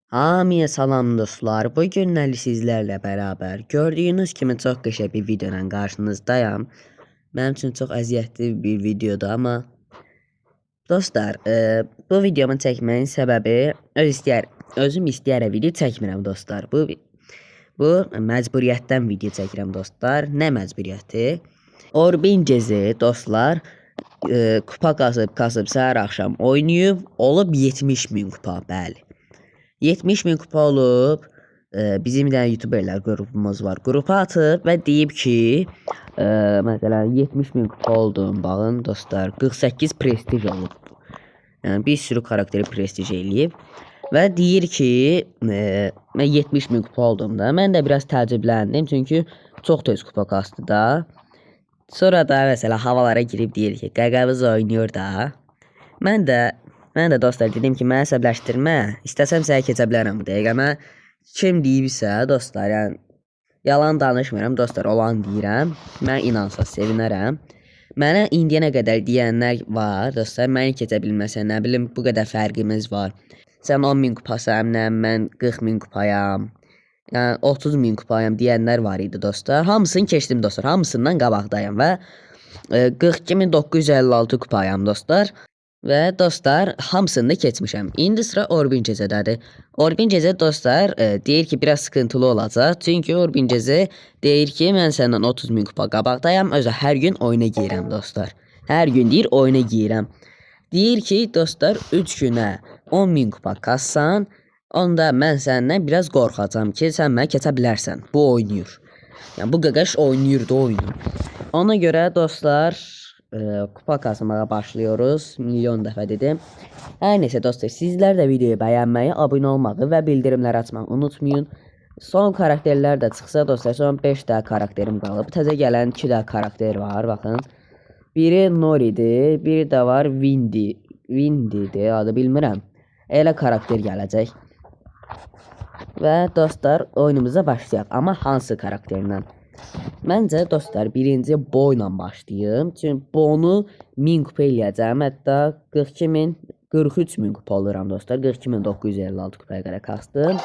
Hamıya salam dostlar. Bu günləri sizlərlə bərabər gördüyünüz kimi çox qəşəng bir video ilə qarşınızdayam. Mənim üçün çox əziyyətli bir videodur, amma dostlar, bu videomu çəkməyin səbəbi özüm istəyərək video çəkmirəm dostlar. Bu məcburiyyətdən video çəkirəm dostlar. Nə məcburiyyəti? Orbin Gezi dostlar kupa kasıb səhər axşam oynayıb, olub 70.000 kupa, bəli. 70.000 kupa olub, bizim də YouTuberlər qrupumuz var. Qrupa atıb və deyib ki, məsələn 70.000 kupa oldum, baxın dostlar, 48 prestij olub. Yəni bir sürü karakteri prestij eləyib və deyir ki, mən 70.000 kupa oldum da. Mən də biraz təəccübləndim, çünki çox tez kupa kastı da. Sonra da məsələn havalara girib deyir ki, qaqavız oynayır da. Mən də dostlar dedim ki, mənə əsəbləşdirmə, istəsəm sənə keçə bilərəm bu dəqiqə. Mən kim deyibsə dostlar, yəni yalan danışmıram dostlar, olan deyirəm. Mən inansaz sevinərəm. Mənə indiyənə qədər deyənlər var dostlar, məni keçə bilməsə, nə bilim bu qədər fərqimiz var. Sən 10.000 kupasam, mən 40.000 kupayam. Yəni 30.000 kupayam deyənlər var idi dostlar. Hamısını keçdim dostlar, hamısından qabaqdayım və 42.956 kupayam dostlar. Və dostlar hamısını da keçmişəm. İndi sıra Orbin Gezedədir. Orbin Gezed dostlar deyir ki, biraz sıkıntılı olacaq. Çünki Orbin Gezed deyir ki, mən səndən 30.000 kupa qabaqdayam. Özü hər gün oyuna girirəm dostlar. Hər gün deyir oyuna girirəm. Deyir ki, dostlar 3 günə 10.000 kupa kassan, onda mən səndən biraz qorxacam ki, sən mənə keçə bilərsən. Bu oynayır. Yəni bu qaqaş oynayır da oyunu. Ona görə dostlar kupa kasmağa başlıyoruz. Milyon dəfə dedim. Hər neysə dostlar, sizlər də videoyu bəyənməyi, abunə olmağı və bildirimləri açmağı unutmayın. Son karakterlər də çıxsa dostlar, son 5 də karakterim qalıb. Təzə gələn 2 də karakter var, baxın. Biri Nori'dir, biri də var Windy'dir, adı bilmirəm. Elə karakter gələcək. Və dostlar, oyunumuza başlayaq. Amma hansı karakterlə? Məncə dostlar, birinci Bo ilə başlayayım. Çünki Bo'nu 1000 kupa eləyəcəm. Hətta 43.000 kupa oluram dostlar. 42.956 kupaya qədər kastım.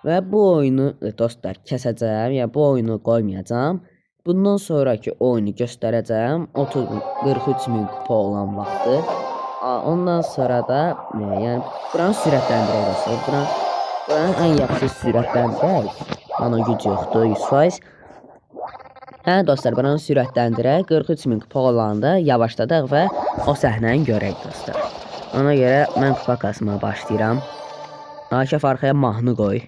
Və bu oyunu dostlar kəsəcəm. Yəni bu oyunu qoymayacağam. Bundan sonraki oyunu göstərəcəm. 43.000 kupa olan vaxtı. Ondan sonra da yəni buranı sürətləndirək dostlar. Buranın ən yaxşı sürətləndirək. Ana güc yoxdur 100%. Hə dostlar, buranı sürətləndirək. 43.000 kupa olanda yavaşladıq və o səhnəni görək dostlar. Ona görə mən kupa kasmağa başlayıram. Akif arxaya mahnı qoy.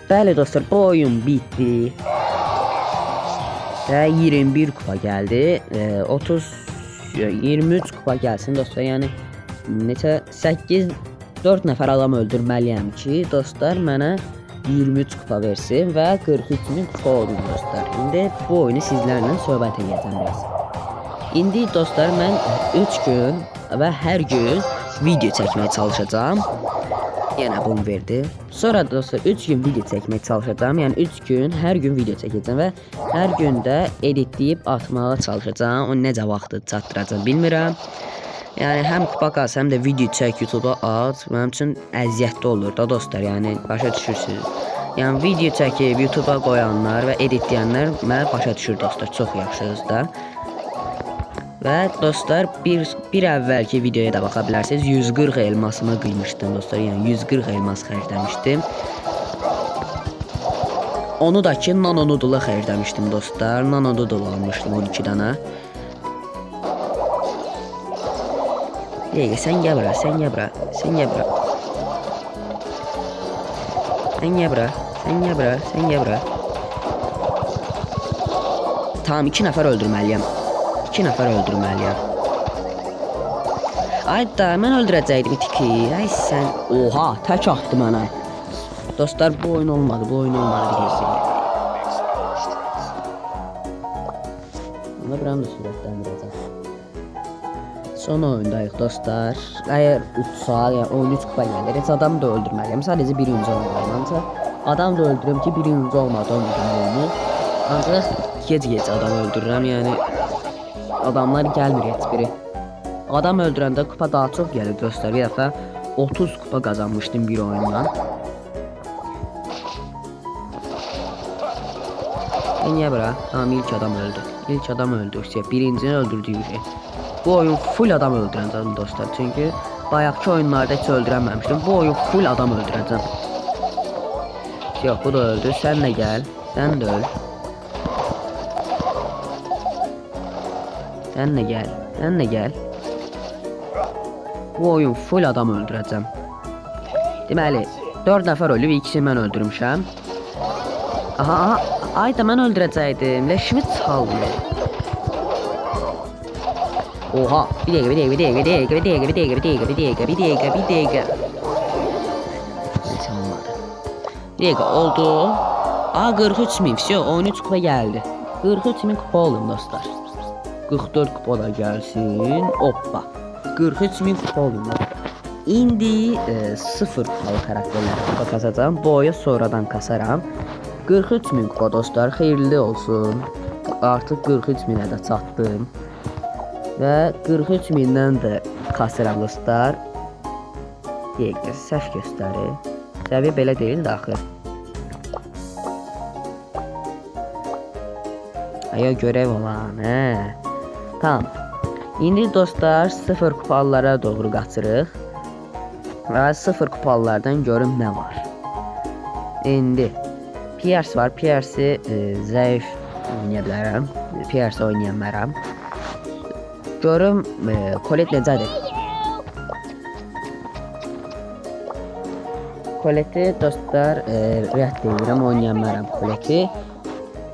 Bəli dostlar, bu oyun bitdi. Və 21 kupa gəldi. 23 kupa gəlsin dostlar. Yəni neçə 4 nəfər adam öldürməliyəm ki, dostlar mənə 23 kupa versin və 43.000 kupa oldu dostlar. İndi bu oyunu sizlərlə söhbət edəcəm biraz. İndi dostlar mən 3 gün və hər gün video çəkməyə çalışacağam. Yenə bunu verdi. Sonra dostlar 3 gün video çəkməyə çalışacağam. Yəni 3 gün hər gün video çəkəcəm və hər gün də editləyib atmağa çalışacağam. O necə vaxtı çatdıracağam bilmirəm. Yəni həm kupa qaz, həm də video çək YouTube'a at. Mənim üçün əziyyətli olur da dostlar. Yəni başa düşürsünüz. Yəni video çəkib YouTube'a qoyanlar və editləyənlər mənə başa düşür dostlar. Çox yaxşıyız da. Və dostlar bir əvvəlki videoya da baxa bilərsiniz. 140 elmasımı qıymışdım dostlar. Yəni 140 elmas xərcləmişdim. Onu da ki nano noodle xərcləmişdim dostlar. Nano noodle almışdım 12 dənə. Sən gəl bura, sən gəl bura, sən gəl bura. Sən gəl bura, sən gəl bura, sən gəl bura. Tamam, 2 nəfər öldürməliyəm. 2 nəfər öldürməliyəm. Ay da, mən öldürəcəkdim tiki. Ay sən. Oha, tək atdı mənə. Dostlar, bu oyun olmadı, bu oyun olmadı. Buna buram da sürətləndirəcəm. Son oyundayıq dostlar. Əgər utsa, yəni 13 kupa gəlir, heç adam da öldürməliyəm. Sadəcə birinci olmalıyım. Ancaq adam da öldürürəm ki, birinci olmadan oyunu. Ancaq gec adam öldürürəm, yəni adamlar gəlmir heç biri. Adam öldürəndə kupa daha çox gəlir dostlar. Bir dəfə 30 kupa qazanmışdım bir oyundan. Niyə bura? Tamam, ilk adam öldü. İlk adam öldü. Birincini öldürdük. Bu oyun full adam öldürəcəm dostlar. Çünki bayaqki oyunlarda heç öldürəməmişdim. Bu oyun full adam öldürəcəm. Yox, bu da öldü. Sən də gəl. Sən də öl. Sən də gəl. Sən də gəl. Bu oyun full adam öldürəcəm. Deməli, 4 nəfər ölüb, ikisini mən öldürmüşəm. Aha, ay da mən öldürəcəydim. Leşimi çaldı. Oha, bir dəqiqə. Neyse oldu. 43.000, все, 13 kupa geldi. 43.000 kupa oldum dostlar. 44 kupa da gelsin. Hoppa. 43.000 kupa oldum. İndi 0 kupalı karakterler kupa kasacağım. Bu oya sonradan kasaram. 43.000 kupa dostlar, xeyirli olsun. Artıq 43.000'ə də çatdım. Və 43.000'dən də kasıram dostlar. Dəqiqə, səhv göstərir. Səviyyə belə deyil də axı. Aya görev olan, Tamam. İndi dostlar 0 kupalara doğru qaçırıq. Və 0 kupalardan görüm nə var. İndi Pierce var. Pierce'i zəif oynaya bilərəm. Pierce oynayamıram. Görüm Colette necədir. Colette'i dostlar rədd edirəm, oynayamıram Colette'i.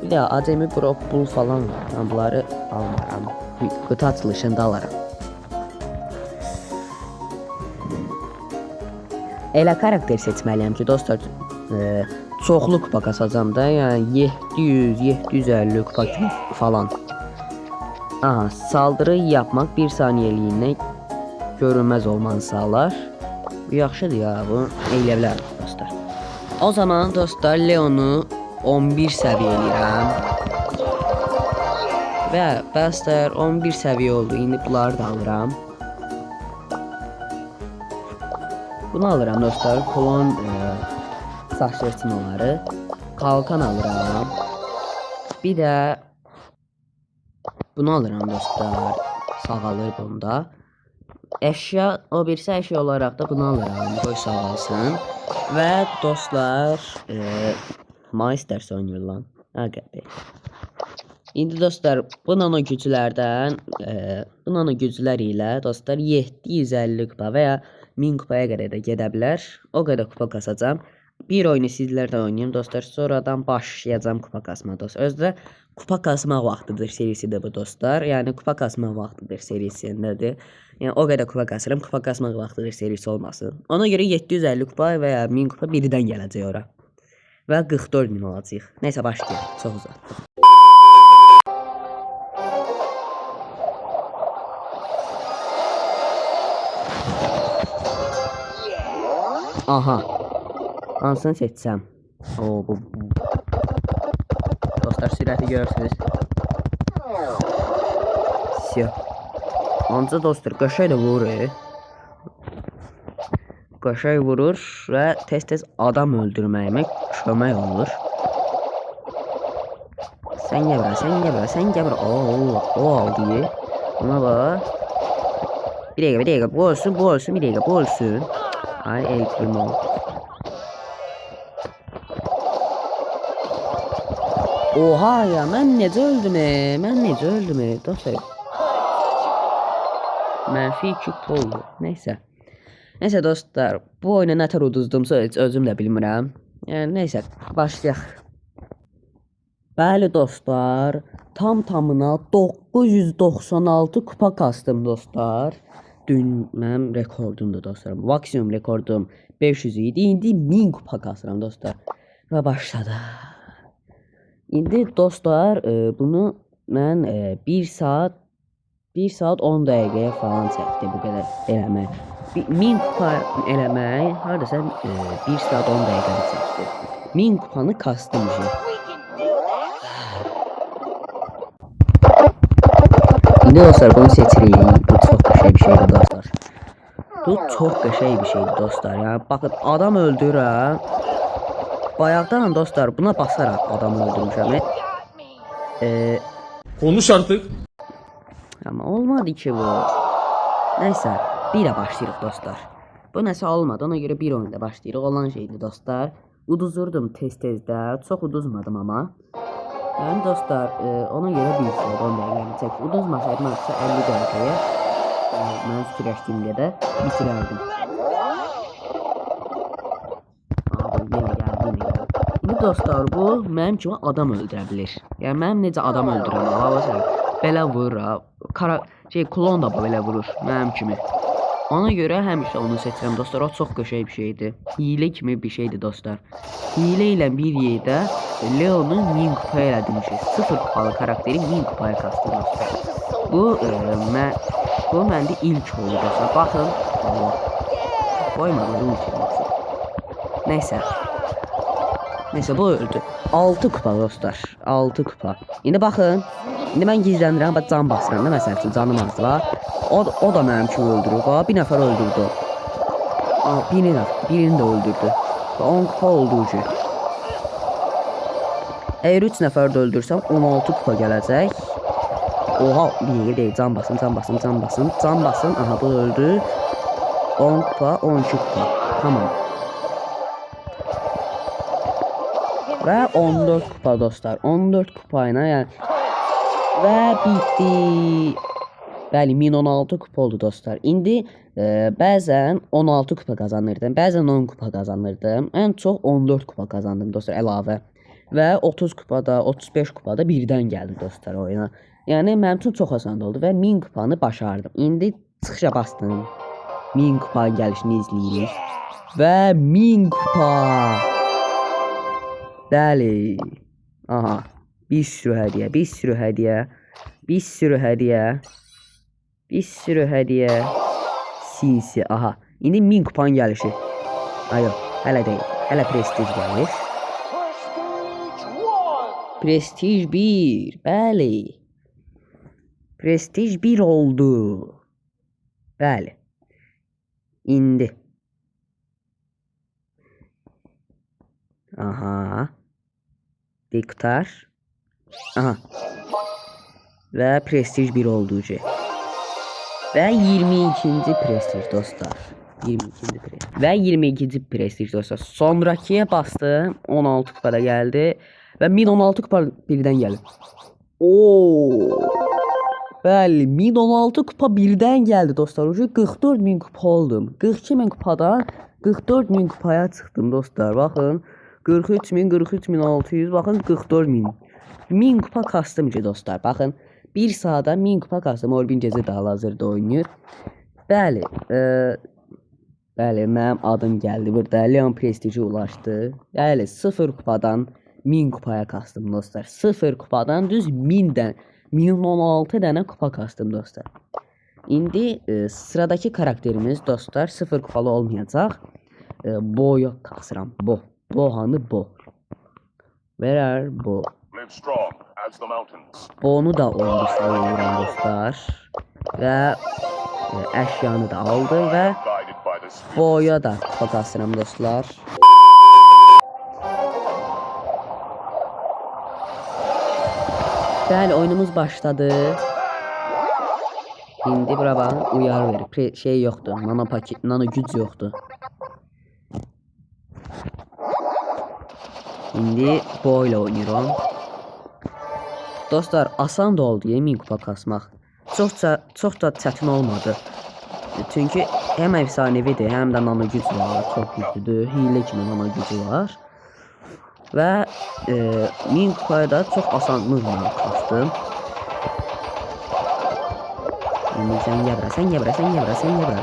Bir də acemi Bull falan var. Bunları almaram. Qutu açılışında alaram. Elə karakter seçməliyəm ki dostlar çoxlu kupa kasacam da, yəni 700-750 kupa falan. Aha, saldırı yapmaq 1 saniyəliyinə görünməz olmanı sağlar. Yaxşıdır ya, bunu eləyə bilərəm dostlar. O zaman dostlar Leon'u 11 səviyyə eləyirəm. Və dostlar 11 səviyyə oldu. İndi bunları da alıram. Bunu alıram dostlar. Klon saç reçinoları. Kalkan alıram. Bir də bunu alıram dostlar. Sağalır bunda. Əşya, o birisi əşya olaraq da bunu alıram. Qoy sağalsın. Və dostlar Maesters oynayır lan. Həqiqətdir. İndi dostlar bu nano güclərdən bu nano güclər ilə dostlar 750 kupa və ya 1000 kupaya qədər də gedə bilər. O qədər kupa kasacağam. Bir oyunu sizlərlə oynayayım dostlar. Sonradan başlayacağım kupa kasma dostlar. Özdə kupa kasma vaxtıdır serisidir bu dostlar. Yəni kupa kasma vaxtıdır serisindədir. Yəni o qədər kupa kasıram. Kupa kasma vaxtıdır serisi olmasın. Ona görə 750 kupa və ya 1000 kupa birdən gələcək ora. Və 44.000 olacaq. Nəysə başlayaq. Çox uzaq. Aha. Hansını seçsəm? Bu. Dostlar sürəti görürsünüz. Siyah. Ancaq dostlar qaşay da vurur. Qaşay vurur və tez-tez adam öldürməyimə kömək olur. Sən gəbra. O aldı. Buna bax. Bir dəqiqə. Bu olsun. Bir dəqiqə, bu olsun. Ay, eğitim oldu. Oha ya, mən necə öldüm dostlar. Mənfi 2 oldu. Neysə dostlar, bu oyuna nə tər uduzdumsa heç özüm də bilmirəm. Yəni neysə, başlayaq. Bəli dostlar, tamına 996 kupa kastım dostlar. Dün mənim rekordumdur dostlar. Maksimum rekordum 500 idi. İndi 1000 kupa kasıram dostlar. Və başladı. İndi dostlar bunu mən 1 saat 10 dəqiqəyə falan çəkdi bu qədər eləmək. 1000 kupa eləmək hardasa 1 saat 10 dəqiqə çəkdi. 1000 kupanı kastım ki. İndi dostlar bunu seçirik. Bu çox qəşəng bir şeydir dostlar. Bu çox qəşəng bir şeydir dostlar. Yəni baxın adam öldürürəm. Bayaqdan dostlar buna basaraq adamı öldürmüşəm. Konuş artık. Ama olmadı ki bu. Neyse bire başlayırıq dostlar. Bu nəsə olmadı, ona görə bir oyunda başlayırıq. Olan şeydir dostlar. Uduzurdum tez-tezdə, çox uduzmadım amma. Yəni dostlar, ona görə bir saat 10 dəqiqəni çək. Uduzmasaydım artıq 50 dəqiqəyə mən fikirləşdiyimdə də bitirərdim. Yenə gəldi. İndi dostlar, bu mənim kimi adam öldürə bilir. Yəni mənim necə adam öldürəm, belə vurur, klon da belə vurur mənim kimi. Ona görə həmişə onu seçirəm dostlar. O çox qəşəng bir şeydir. Hile kimi bir şeydir dostlar. Hile ilə bir yerdə Leon'u 1000 kupaya elədim ki, 0 kupalı karakteri 1000 kupaya kastım dostlar. Bu məndə ilk oldu dostlar. Baxın. Koymadım unutmayın. Neyse bu öldü. 6 kupa dostlar. 6 kupa. İndi baxın. İndi mən gizlənirəm, bax can basıram da məsəl üçün canım azdı var. O da mənim kimi öldürür. Bir nəfər öldürdü. Birini də öldürdü. 10 kupa oldu ki. Əgər 3 nəfər də öldürsəm 16 kupa gələcək. Oha, bir yeri deyil. Can basın. Aha bu öldü. 10 kupa, 12 kupa. Tamam. Və 14 kupa dostlar. 14 kupa ilə yəni. Və bitdi. Bəli, 1016 kupa oldu dostlar. İndi bəzən 16 kupa qazanırdım, bəzən 10 kupa qazanırdım. Ən çox 14 kupa qazandım dostlar əlavə. Və 30 kupada, 35 kupada birdən gəldi dostlar oyuna. Yəni mənim üçün çox asan oldu və 1000 kupanı başardım. İndi çıxışa bastım. 1000 kupa gəlişini izləyirik. Və 1000 kupa. Bəli. Aha. Bir sürü hediye. Sinsi. Aha. İndi 1000 kupan gəlişi. Ayo, hələ deyil. Hələ prestij gəlir. Prestij 1. Bəli. Prestij 1 oldu. Bəli. İndi. Aha. Diktar. Aha. Və prestij 1 oldu ki. Və 22-ci prestij dostlar. 22-ci prestij. Və 22-ci prestij dostlar. Sonrakıya bastım. 16 kupada gəldi. Və 1016 kupa birdən gəldi. Oo. Bəli, 1016 kupa birdən gəldi dostlar. 44.000 kupa oldum. 42.000 kupadan 44.000 kupaya çıxdım dostlar. Baxın. 43.600. Baxın 44.000. 1000 kupa kastım ki dostlar. Baxın. 1 saata 1000 kupa kastım. Orbin Gezi də hal-hazırda oynayır. Bəli. Bəli, mənim adım gəldi. Burada Leon prestiji ulaşdı. Bəli, 0 kupadan 1000 kupaya kastım dostlar. 0 kupadan düz 1000'dən 1016 dənə kupa kastım dostlar. İndi sıradaki karakterimiz dostlar 0 kupalı olmayacaq. Bo'yu kasıram. Bohanı Bo. Where are Bo? Bo'nu da oldu sayıyorum dostlar. Və əşyanı da aldı və Bo'ya da kupa kasıram dostlar. Bəli, oyunumuz başladı. İndi bura baxın, uyarı verir. Şey yoxdur, nano güc yoxdur. İndi Bo ilə oynayıram. Dostlar, asan da oldu 1000 kupa kasmaq. Çox da çətin olmadı. Çünki həm efsanevidir, həm də nano güc var, çox güclüdür. Hile kimi nano gücü var. Və 1000 kupaya da çox asanlıqla kastım. İndi sən gebra.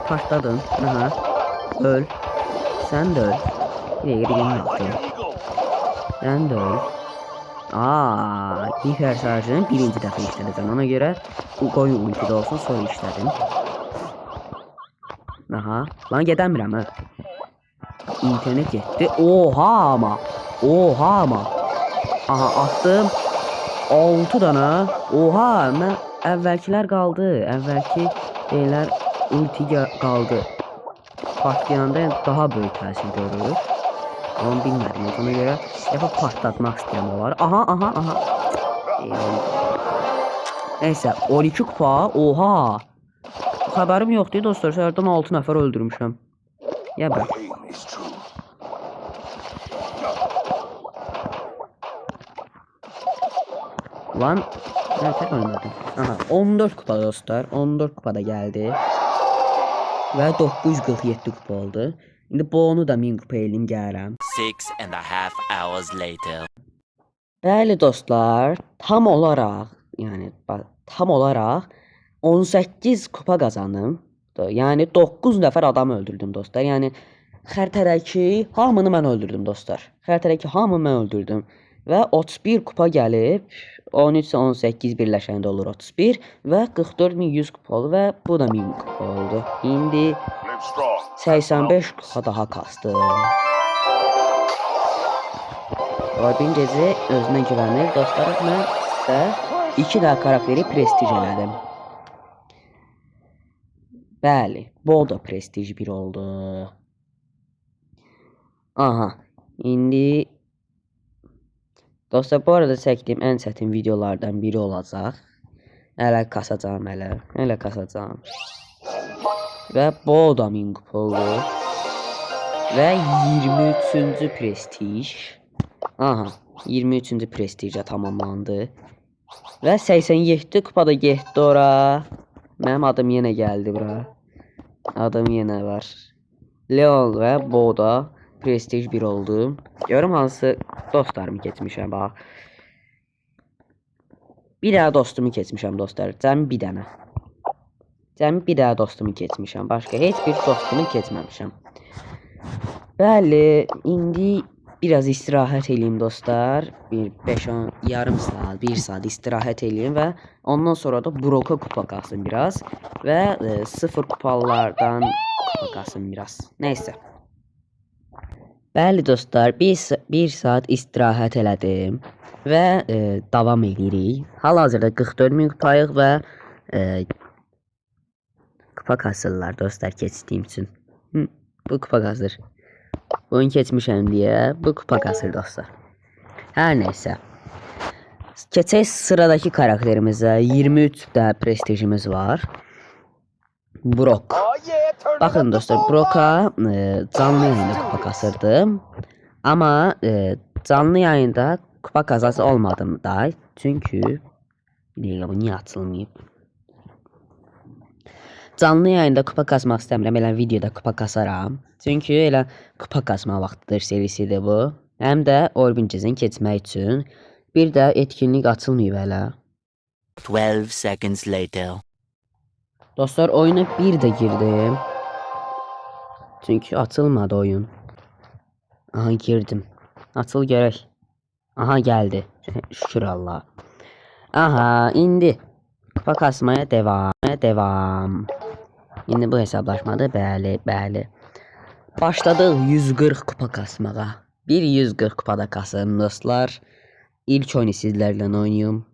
Partladın. Aha. Öl. Sən də öl. Bir yeri yaptın. Sən də öl. Hiper şarjını birinci dəfə işlədəcəm. Ona görə bu qoyun ultide olsun, sonra işlədim. Aha, lan gedəmirəm ha. İnternet getdi. Oha ama. Aha, attım. 6 dana. Oha, mən əvvəlkilər qaldı. Əvvəlki deyirlər ulti qaldı. Partlayanda daha böyük təsir görür. Onu bilmədim. Ona görə dəfə partlatmaq istəyirəm olar. Aha. Neyse, 12 kupa. Oha. Xəbərim yoxdur dostlar. Səhərdən 6 nəfər öldürmüşəm. Ya bak. Lan nereden oynadım? Aha, 14 kupa dostlar. 14 kupada geldi. Ve 947 kupa oldu. Şimdi bu onu da 1000 kupa eləyim gəlirəm. 6.5 hours later. Bəli dostlar, tam olaraq 18 kupa qazandım. Yani 9 nəfər adam öldürdüm dostlar. Yani xəritədəki hamını mən öldürdüm dostlar. Xəritədəki hamını mən öldürdüm. Və 31 kupa gəlib. 13 18 birləşəndə olur 31 və 44100 kupa oldu və bu da 1000 kupa oldu. İndi 85 kupa daha kastım. Orbin gecə özünə güvənir dostlar. Mən də 2 daha karakteri prestij elədim. Bəli, bu da prestij 1 oldu. Aha, indi dostlar, bu arada çəkdiyim ən çətin videolardan biri olacaq. Hələ kasacağım. Və bu da 1000 kupa oldu. Və 23-cü prestij. Aha, 23-cü prestijə tamamlandı. Və 87 kupada getdi ora. Mənim adım yenə gəldi bura. Adım yenə var. Leon və Boda prestij 1 oldu. Görüm hansı dostlarımı keçmişəm bax. Bir daha dostumu keçmişəm dostlar. Cəmi bir dənə. Cəmi bir daha dostumu keçmişəm. Başqa heç bir dostumu keçməmişəm. Bəli, indi biraz istirahət eləyim dostlar. Bir 5-10 yarım saat, 1 saat istirahət eləyim və ondan sonra da Broka kupa qalsın biraz və 0 kupalardan kupa qalsın biraz. Neyse. Bəli dostlar, 1 saat istirahət elədim və davam edirik. Hal-hazırda 44000 kupayıq və kupa kasırlar dostlar keçdiyim üçün. Bu kupa kasır. Oyun keçmişəm deyə bu kupa kasır dostlar. Hər neysə. Keçək sıradakı karakterimizə. 23 də prestijimiz var. Brock. Bakın dostlar, Brock'a canlı yayında kupa kasırdım. Ama canlı yayında kupa kazası olmadım da. Çünkü bu niye açılmayıb? Canlı yayında kupa kasmaq istəmirəm. Elə videoda kupa kasaram. Çünkü elə kupa kasma vaxtıdır serisidir bu. Həm də Orbin Cezin keçmək üçün. Bir də etkinlik açılmayıb hələ. 12 seconds later. Dostlar, oyuna bir də girdim. Çünkü açılmadı oyun. Aha, girdim. Açıl görək. Aha, geldi. Şükür Allah. Aha, indi kupa kasmaya devam. İndi bu hesablaşmada bəli. Başladıq 140 kupa kasmağa. Bir 140 kupada kasırım dostlar. İlk oyunu sizlərlə oynayım.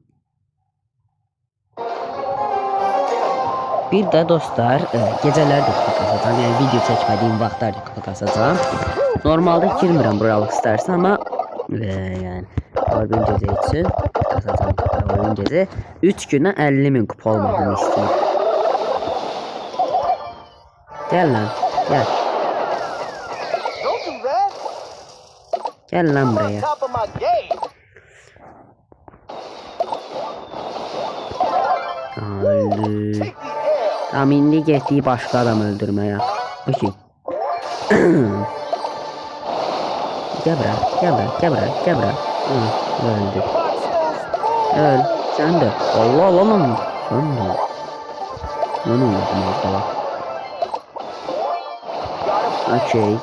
Bir də dostlar, gecələr də kupa kasacağım. Yəni video çəkmədiyim vaxtlarda kupa kasacağım. Normalde girmirəm Brawl Stars'a ama yani Orbin Gece üçün kasacağım kupa. Orbin Gece 3 günə 50.000 kupa olmağını istəyir. Gel lan, gel. Gel lan buraya. Öldü. Tam indi getdiyi başqa adam öldürməyə. Bakın. Gel bura. Öldü. Öl. Sen de. Allah. Sen de. Ne oldu orada? Okey.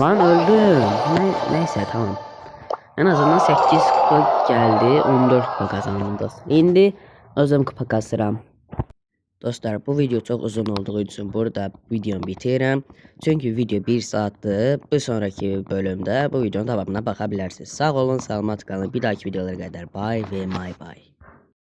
Lan öldüm. Neyse tamam. En azından 8 kupa geldi. 14 kupa kazandım. İndi özüm kupa kasıram. Dostlar bu video çok uzun olduğu için burada videomu bitirəm. Çünkü video 1 saattir. Bir sonraki bölümde bu videonun tamamına bakabilirsiniz. Sağ olun, salamat kalın. Bir dahaki videolara kadar bye ve may bye.